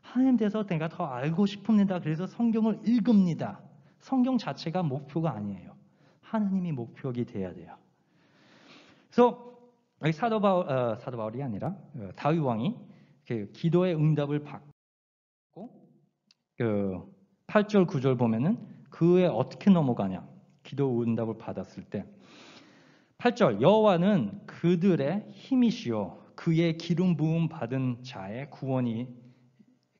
하나님 대해서 내가 더 알고 싶습니다. 그래서 성경을 읽습니다. 성경 자체가 목표가 아니에요. 하나님이 목표가 돼야 돼요. 그래서 여기 사도 바울이 아니라 다윗 왕이 그 기도의 응답을 받고 그 8절 9절 보면은 그에 어떻게 넘어가냐. 기도 응답을 받았을 때 8절 여호와는 그들의 힘이시요 그의 기름 부음 받은 자의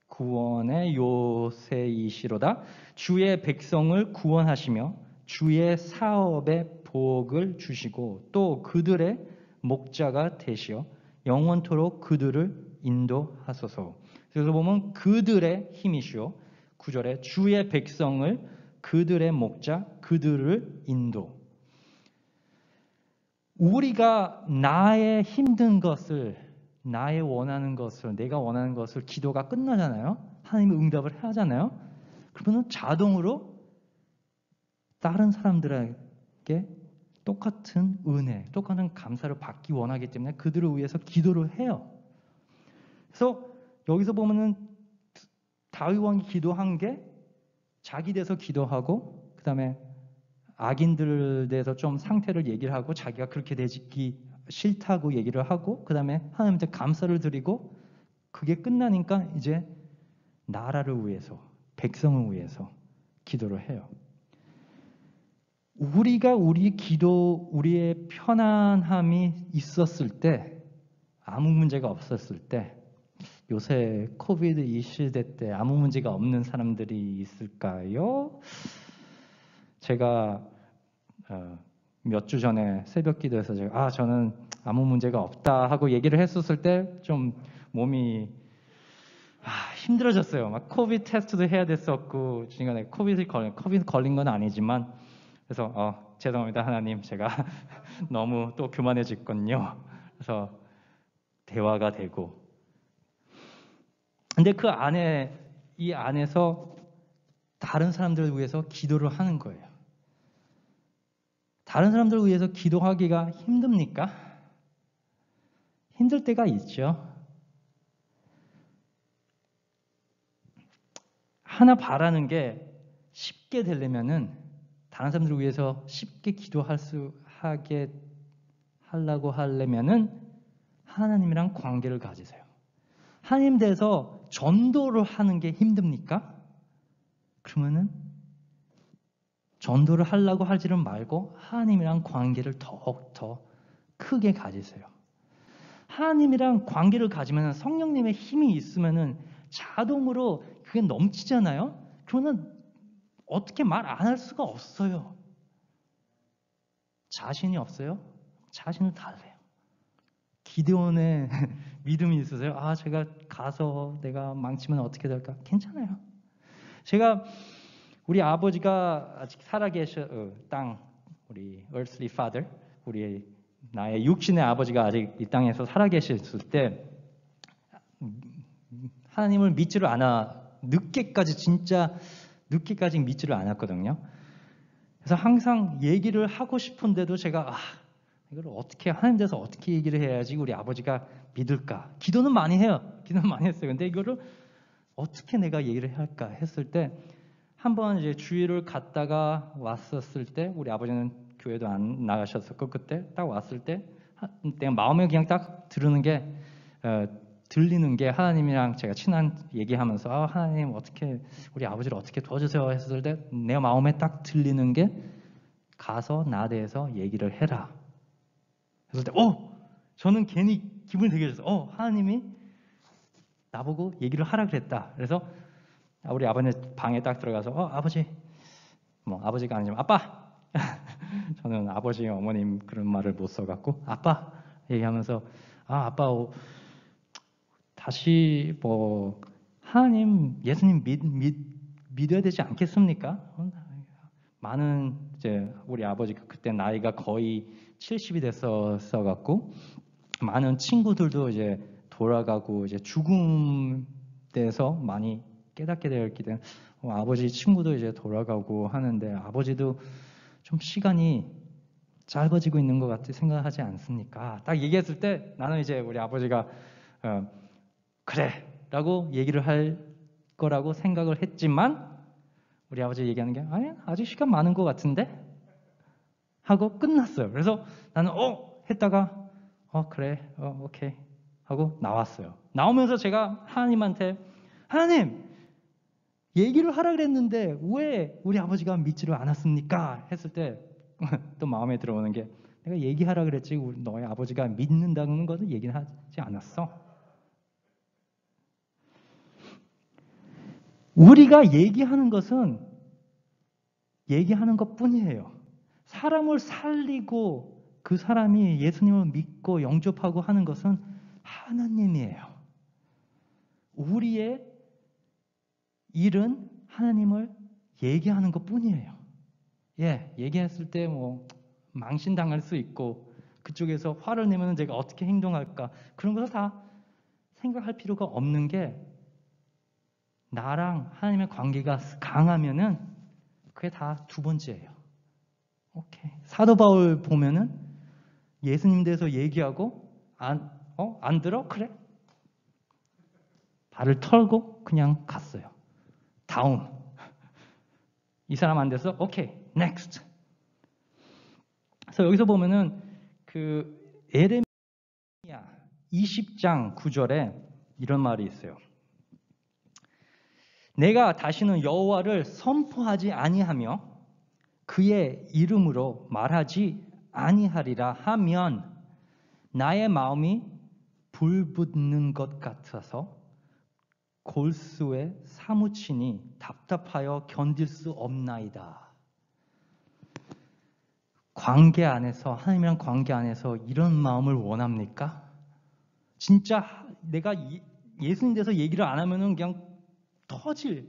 구원의 요새이시로다. 주의 백성을 구원하시며 주의 사업에 복을 주시고 또 그들의 목자가 되시어 영원토록 그들을 인도하소서. 그래서 보면 그들의 힘이시오 9절에 주의 백성을 그들의 목자 그들을 인도. 우리가 나의 힘든 것을 나의 원하는 것을 내가 원하는 것을 기도가 끝나잖아요. 하나님이 응답을 하잖아요. 그러면 자동으로 다른 사람들에게 똑같은 은혜, 똑같은 감사를 받기 원하기 때문에 그들을 위해서 기도를 해요. 그래서 여기서 보면은 다윗 왕이 기도한 게 자기 대해서 기도하고 그다음에 악인들 대해서 좀 상태를 얘기를 하고 자기가 그렇게 되기 싫다고 얘기를 하고 그다음에 하나님한테 감사를 드리고 그게 끝나니까 이제 나라를 위해서 백성을 위해서 기도를 해요. 우리가 우리의 편안함이 있었을 때 아무 문제가 없었을 때 요새 코비드 이 시대 때 아무 문제가 없는 사람들이 있을까요? 제가 몇 주 전에 새벽 기도에서 저는 아무 문제가 없다 하고 얘기를 했었을 때 좀 몸이 힘들어졌어요. 막 코비드 테스트도 해야 됐었고 중간에 코비드 걸린 건 아니지만 그래서 죄송합니다 하나님 제가 너무 또 교만해졌군요. 그래서 대화가 되고 근데 그 안에 이 안에서 다른 사람들을 위해서 기도를 하는 거예요. 다른 사람들을 위해서 기도하기가 힘듭니까? 힘들 때가 있죠. 하나 바라는 게 쉽게 되려면은 다른 사람들을 위해서 쉽게 하려고 하려면은 하나님이랑 관계를 가지세요. 하나님 대해서 전도를 하는 게 힘듭니까? 그러면은 전도를 하려고 하지는 말고 하나님이랑 관계를 더욱더 크게 가지세요. 하나님이랑 관계를 가지면 성령님의 힘이 있으면은 자동으로 그게 넘치잖아요. 그러면 어떻게 말 안 할 수가 없어요. 자신이 없어요? 자신을 달래요. 기드온의 믿음이 있으세요? 제가 가서 내가 망치면 어떻게 될까? 괜찮아요. 우리 아버지가 아직 살아계셔 우리 earthly father, 나의 육신의 아버지가 아직 이 땅에서 살아계셨을 때 하나님을 믿지를 않아 진짜 늦게까지 믿지를 않았거든요. 그래서 항상 얘기를 하고 싶은데도 제가 이걸 어떻게 하나님 대해서 어떻게 얘기를 해야지 우리 아버지가 믿을까? 기도는 많이 해요. 기도는 많이 했어요. 근데 이거를 어떻게 내가 얘기를 할까 했을 때 한번 이제 주일을 갔다가 왔었을 때, 우리 아버지는 교회도 안 나가셨었고, 그때 딱 왔을 때 내가 마음에 그냥 딱 들리는 게 하나님이랑 제가 친한 얘기하면서 하나님 어떻게 우리 아버지를 어떻게 도와주세요 했을 때 내 마음에 딱 들리는 게 가서 나 대해서 얘기를 해라 했을 때 저는 괜히 기분이 되게 좋았어요. 하나님이 나보고 얘기를 하라 그랬다. 그래서 우리 아버님 방에 딱 들어가서 아버지, 뭐 아버지가 아니지만 아빠 저는 아버지 어머님 그런 말을 못 써갖고 아빠 얘기하면서 아빠 다시 뭐 하나님 예수님 믿어야 되지 않겠습니까? 많은 이제 우리 아버지가 그때 나이가 거의 70이 됐었어갖고 많은 친구들도 이제 돌아가고 이제 죽음에서 많이 깨닫게 되었기 때문에 아버지 친구도 이제 돌아가고 하는데 아버지도 좀 시간이 짧아지고 있는 것 같아 생각하지 않습니까? 딱 얘기했을 때 나는 이제 우리 아버지가 그래 라고 얘기를 할 거라고 생각을 했지만 우리 아버지 얘기하는 게 아니 아직 시간 많은 것 같은데 하고 끝났어요. 그래서 나는 했다가 그래 오케이 하고 나왔어요. 나오면서 제가 하나님한테 하나님 얘기를 하라 그랬는데 왜 우리 아버지가 믿지를 않았습니까? 했을 때 또 마음에 들어오는 게 내가 얘기하라 그랬지 너희 아버지가 믿는다는 것은 얘기는 하지 않았어. 우리가 얘기하는 것은 얘기하는 것뿐이에요. 사람을 살리고 그 사람이 예수님을 믿고 영접하고 하는 것은 하나님이에요. 우리의 일은 하나님을 얘기하는 것뿐이에요. 얘기했을 때 뭐 망신당할 수 있고 그쪽에서 화를 내면 제가 어떻게 행동할까 그런 것을 다 생각할 필요가 없는 게 나랑 하나님의 관계가 강하면은 그게 다 두 번째예요. 오케이. 사도 바울 보면은 예수님 대해서 얘기하고 안 들어? 그래. 발을 털고 그냥 갔어요. 다음. 이 사람 안 돼서 오케이. next. 그래서 여기서 보면은 그 에레미야 20장 9절에 이런 말이 있어요. 내가 다시는 여호와를 선포하지 아니하며 그의 이름으로 말하지 아니하리라 하면 나의 마음이 불붙는 것 같아서 골수에 사무치니 답답하여 견딜 수 없나이다. 관계 안에서 하나님이랑 관계 안에서 이런 마음을 원합니까? 진짜 내가 예수님 대해서 얘기를 안 하면은 그냥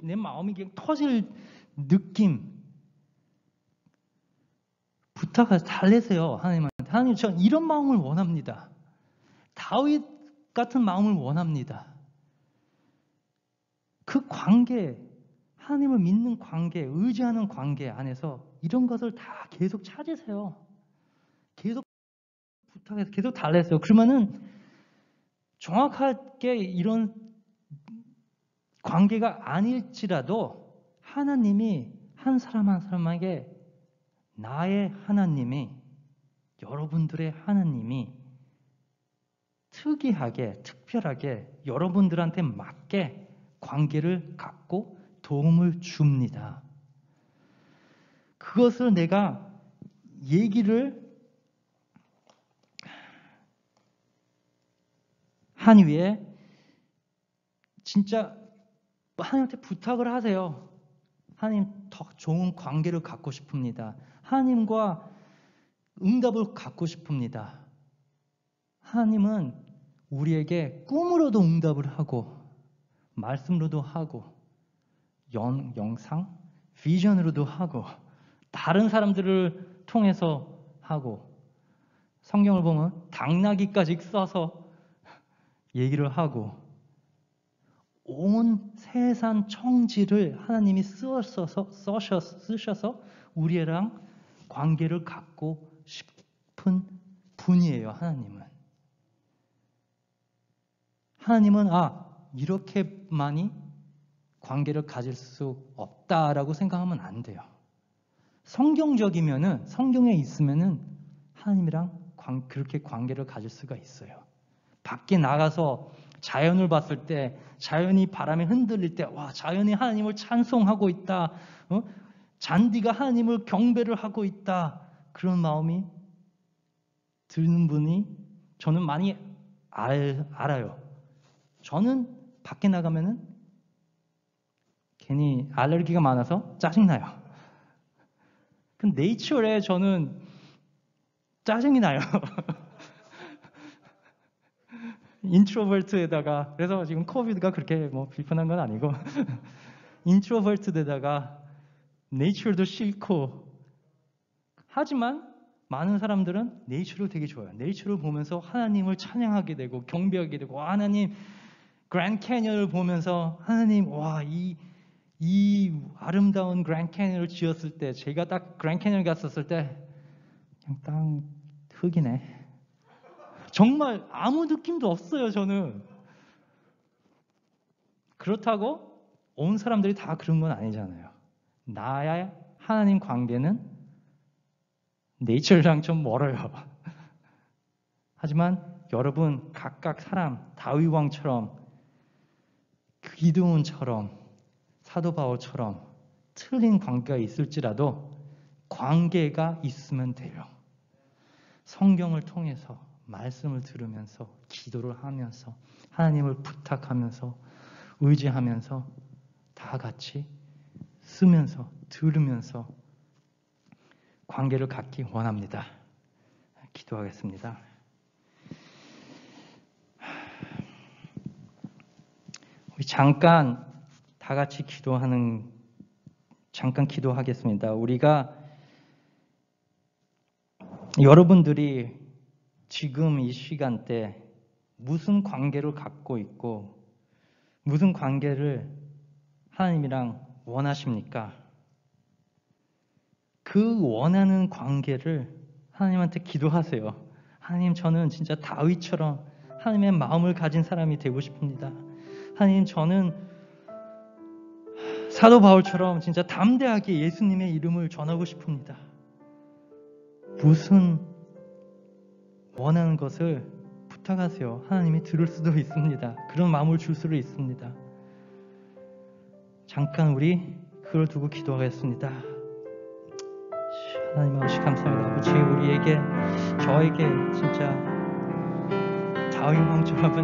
내 마음이 그냥 터질 느낌. 부탁을 달래세요. 하나님한테. 하나님 저 이런 마음을 원합니다. 다윗 같은 마음을 원합니다. 그 관계, 하나님을 믿는 관계, 의지하는 관계 안에서 이런 것을 다 계속 찾으세요. 계속 부탁해서 계속 달래세요. 그러면은 정확하게 이런 관계가 아닐지라도 하나님이 한 사람 한 사람에게 나의 하나님이 여러분들의 하나님이 특이하게 특별하게 여러분들한테 맞게 관계를 갖고 도움을 줍니다. 그것을 내가 얘기를 한 후에 진짜 하나님한테 부탁을 하세요. 하나님 더 좋은 관계를 갖고 싶습니다. 하나님과 응답을 갖고 싶습니다. 하나님은 우리에게 꿈으로도 응답을 하고 말씀으로도 하고 영상, 비전으로도 하고 다른 사람들을 통해서 하고 성경을 보면 당나귀까지 써서 얘기를 하고 온 세상 청지를 하나님이 쓰셔서 우리랑 관계를 갖고 싶은 분이에요. 하나님은 이렇게 많이 관계를 가질 수 없다라고 생각하면 안 돼요. 성경적이면은, 성경에 있으면은 하나님이랑 그렇게 관계를 가질 수가 있어요. 밖에 나가서 자연을 봤을 때, 자연이 바람에 흔들릴 때, 와, 자연이 하나님을 찬송하고 있다. 잔디가 하나님을 경배를 하고 있다. 그런 마음이 드는 분이 저는 많이 알아요. 저는 밖에 나가면은 괜히 알레르기가 많아서 짜증나요. 그 네이처에 저는 짜증이 나요. 인트로버트에다가, 그래서 지금 코비드가 그렇게 뭐 불편한 건 아니고 인트로버트에다가 네이처도 싫고, 하지만 많은 사람들은 네이처를 되게 좋아해요. 네이처를 보면서 하나님을 찬양하게 되고 경배하게 되고, 와, 하나님, 그랜드 캐니언을 보면서 하나님, 와, 이 아름다운 그랜드 캐니언을 지었을 때, 제가 딱 그랜드 캐니언 갔었을 때 그냥 땅 흙이네. 정말 아무 느낌도 없어요, 저는. 그렇다고 온 사람들이 다 그런 건 아니잖아요. 나의 하나님 관계는 네이처랑 좀 멀어요. 하지만 여러분 각각 사람, 다윗 왕처럼, 기드온처럼, 사도 바울처럼 틀린 관계가 있을지라도 관계가 있으면 돼요. 성경을 통해서, 말씀을 들으면서, 기도를 하면서, 하나님을 부탁하면서, 의지하면서, 다 같이 쓰면서, 들으면서 관계를 갖기 원합니다. 기도하겠습니다. 우리 잠깐 다 같이 잠깐 기도하겠습니다. 우리가, 여러분들이 지금 이 시간대 무슨 관계를 갖고 있고 무슨 관계를 하나님이랑 원하십니까? 그 원하는 관계를 하나님한테 기도하세요. 하나님, 저는 진짜 다윗처럼 하나님의 마음을 가진 사람이 되고 싶습니다. 하나님, 저는 사도 바울처럼 진짜 담대하게 예수님의 이름을 전하고 싶습니다. 무슨 원하는 것을 부탁하세요. 하나님이 들을 수도 있습니다. 그런 마음을 줄 수도 있습니다. 잠깐 우리 그걸 두고 기도하겠습니다. 하나님 아버지 감사합니다. 아버지, 우리에게, 저에게 진짜 다윗 왕처럼